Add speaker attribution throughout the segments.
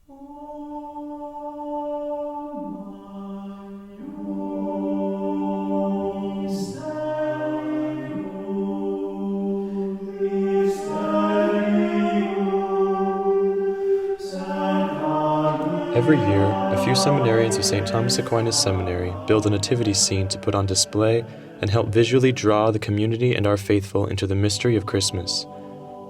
Speaker 1: Every year, a few seminarians of St. Thomas Aquinas Seminary build a nativity scene to put on display and help visually draw the community and our faithful into the mystery of Christmas.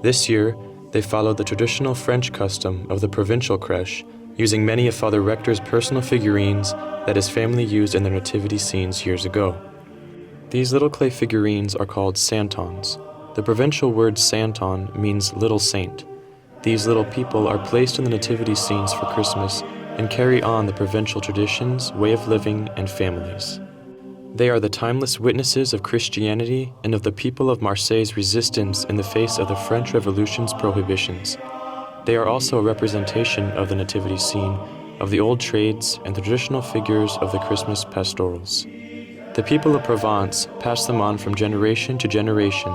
Speaker 1: This year, they followed the traditional French custom of the Provençal Crèche, using many of Father Rector's personal figurines that his family used in their nativity scenes years ago. These little clay figurines are called Santons. The Provençal word santon means little saint. These little people are placed in the nativity scenes for Christmas and carry on the Provençal traditions, way of living, and families. They are the timeless witnesses of Christianity and of the people of Marseille's resistance in the face of the French Revolution's prohibitions. They are also a representation of the nativity scene, of the old trades and the traditional figures of the Christmas pastorals. The people of Provence pass them on from generation to generation,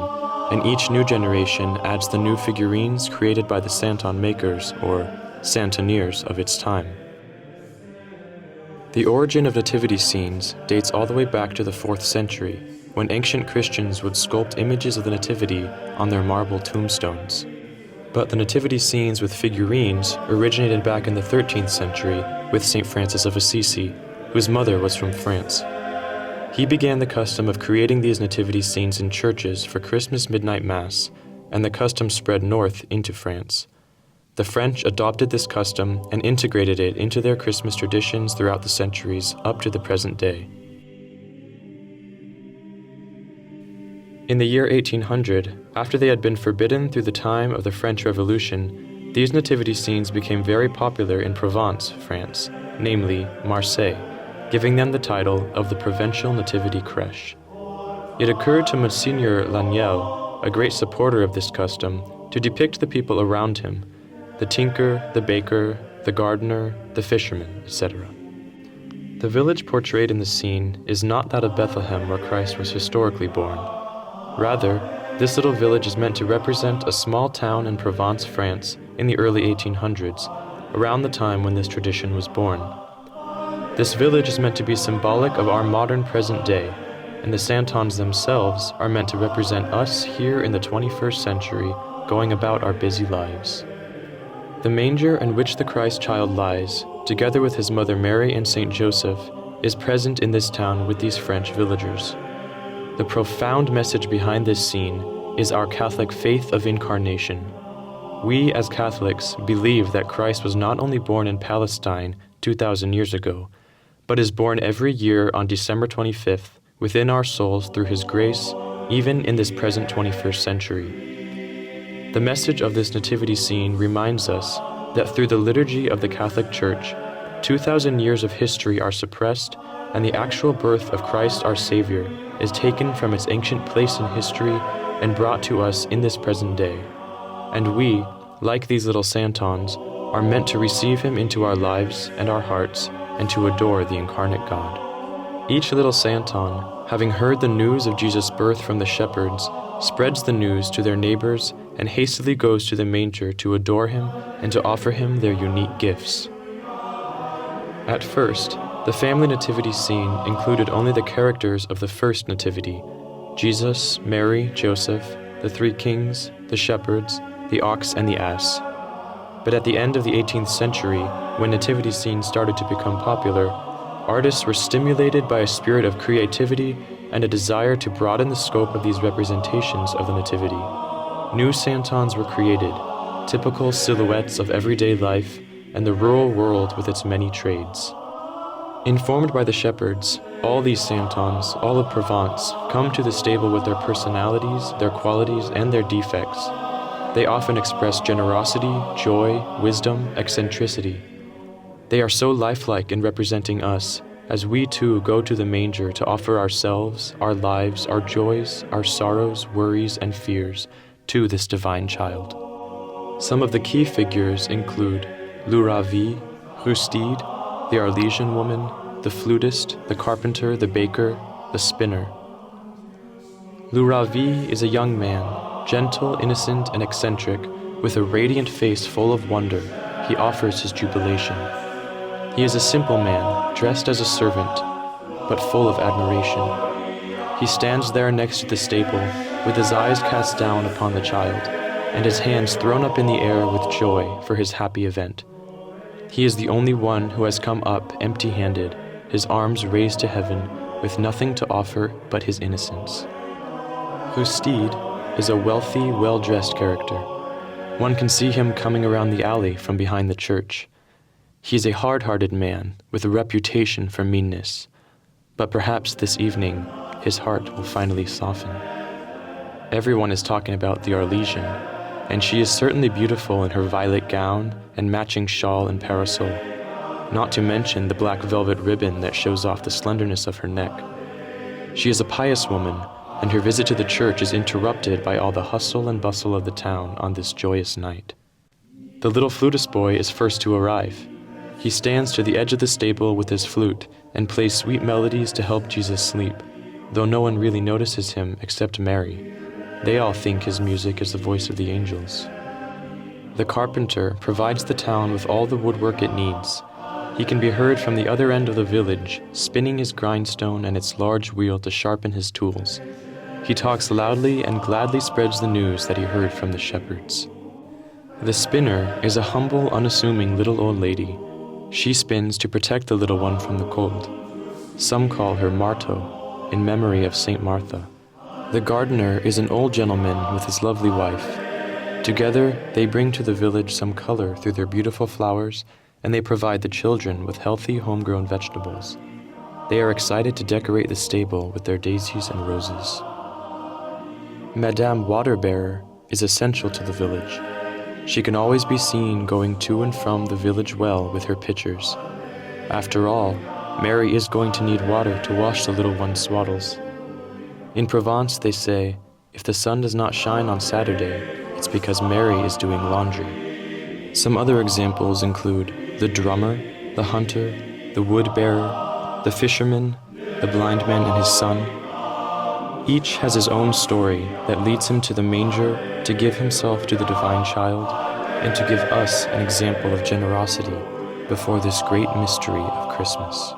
Speaker 1: and each new generation adds the new figurines created by the santon makers, or santoniers, of its time. The origin of nativity scenes dates all the way back to the 4th century, when ancient Christians would sculpt images of the Nativity on their marble tombstones. But the nativity scenes with figurines originated back in the 13th century with St. Francis of Assisi, whose mother was from France. He began the custom of creating these nativity scenes in churches for Christmas midnight mass, and the custom spread north into France. The French adopted this custom and integrated it into their Christmas traditions throughout the centuries up to the present day. In the year 1800, after they had been forbidden through the time of the French Revolution, these nativity scenes became very popular in Provence, France, namely Marseille, giving them the title of the Provençal Nativity Crèche. It occurred to Monseigneur Laniel, a great supporter of this custom, to depict the people around him, the tinker, the baker, the gardener, the fisherman, etc. The village portrayed in the scene is not that of Bethlehem where Christ was historically born. Rather, this little village is meant to represent a small town in Provence, France, in the early 1800s, around the time when this tradition was born. This village is meant to be symbolic of our modern present day, and the Santons themselves are meant to represent us here in the 21st century, going about our busy lives. The manger in which the Christ child lies, together with his mother Mary and St. Joseph, is present in this town with these French villagers. The profound message behind this scene is our Catholic Faith of Incarnation. We, as Catholics, believe that Christ was not only born in Palestine 2,000 years ago, but is born every year on December 25th within our souls through his grace, even in this present 21st century. The message of this nativity scene reminds us that through the liturgy of the Catholic Church, 2,000 years of history are suppressed, and the actual birth of Christ OurSavior is taken from its ancient place in history and brought to us in this present day. And we, like these little Santons, are meant to receive him into our lives and our hearts and to adore the Incarnate God. Each little Santon, having heard the news of Jesus' birth from the shepherds, spreads the news to their neighbors and hastily goes to the manger to adore him and to offer him their unique gifts. At first, the family nativity scene included only the characters of the first nativity: Jesus, Mary, Joseph, the three kings, the shepherds, the ox and the ass. But at the end of the 18th century, when nativity scenes started to become popular, artists were stimulated by a spirit of creativity and a desire to broaden the scope of these representations of the nativity. New Santons were created, typical silhouettes of everyday life and the rural world with its many trades. Informed by the shepherds, all these Santons, all of Provence, come to the stable with their personalities, their qualities, and their defects. They often express generosity, joy, wisdom, eccentricity. They are so lifelike in representing us, as we too go to the manger to offer ourselves, our lives, our joys, our sorrows, worries, and fears to this divine child. Some of the key figures include l'ouravi, Rustide, the Arlesian woman, the flutist, the carpenter, the baker, the spinner. L'ouravi is a young man, gentle, innocent, and eccentric, with a radiant face full of wonder, he offers his jubilation. He is a simple man, dressed as a servant, but full of admiration. He stands there next to the stable, with his eyes cast down upon the child, and his hands thrown up in the air with joy for his happy event. He is the only one who has come up empty-handed, his arms raised to heaven, with nothing to offer but his innocence. Whose steed is a wealthy, well-dressed character. One can see him coming around the alley from behind the church. He is a hard-hearted man with a reputation for meanness, but perhaps this evening his heart will finally soften. Everyone is talking about the Arlesian, and she is certainly beautiful in her violet gown and matching shawl and parasol, not to mention the black velvet ribbon that shows off the slenderness of her neck. She is a pious woman, and her visit to the church is interrupted by all the hustle and bustle of the town on this joyous night. The little flutist boy is first to arrive. He stands to the edge of the stable with his flute and plays sweet melodies to help Jesus sleep, though no one really notices him except Mary. They all think his music is the voice of the angels. The carpenter provides the town with all the woodwork it needs. He can be heard from the other end of the village, spinning his grindstone and its large wheel to sharpen his tools. He talks loudly and gladly spreads the news that he heard from the shepherds. The spinner is a humble, unassuming little old lady. She spins to protect the little one from the cold. Some call her Marto, in memory of Saint Martha. The gardener is an old gentleman with his lovely wife. Together, they bring to the village some color through their beautiful flowers, and they provide the children with healthy, homegrown vegetables. They are excited to decorate the stable with their daisies and roses. Madame Water-bearer is essential to the village. She can always be seen going to and from the village well with her pitchers. After all, Mary is going to need water to wash the little one's swaddles. In Provence, they say, if the sun does not shine on Saturday, it's because Mary is doing laundry. Some other examples include the drummer, the hunter, the wood-bearer, the fisherman, the blind man and his son. Each has his own story that leads him to the manger to give himself to the divine child and to give us an example of generosity before this great mystery of Christmas.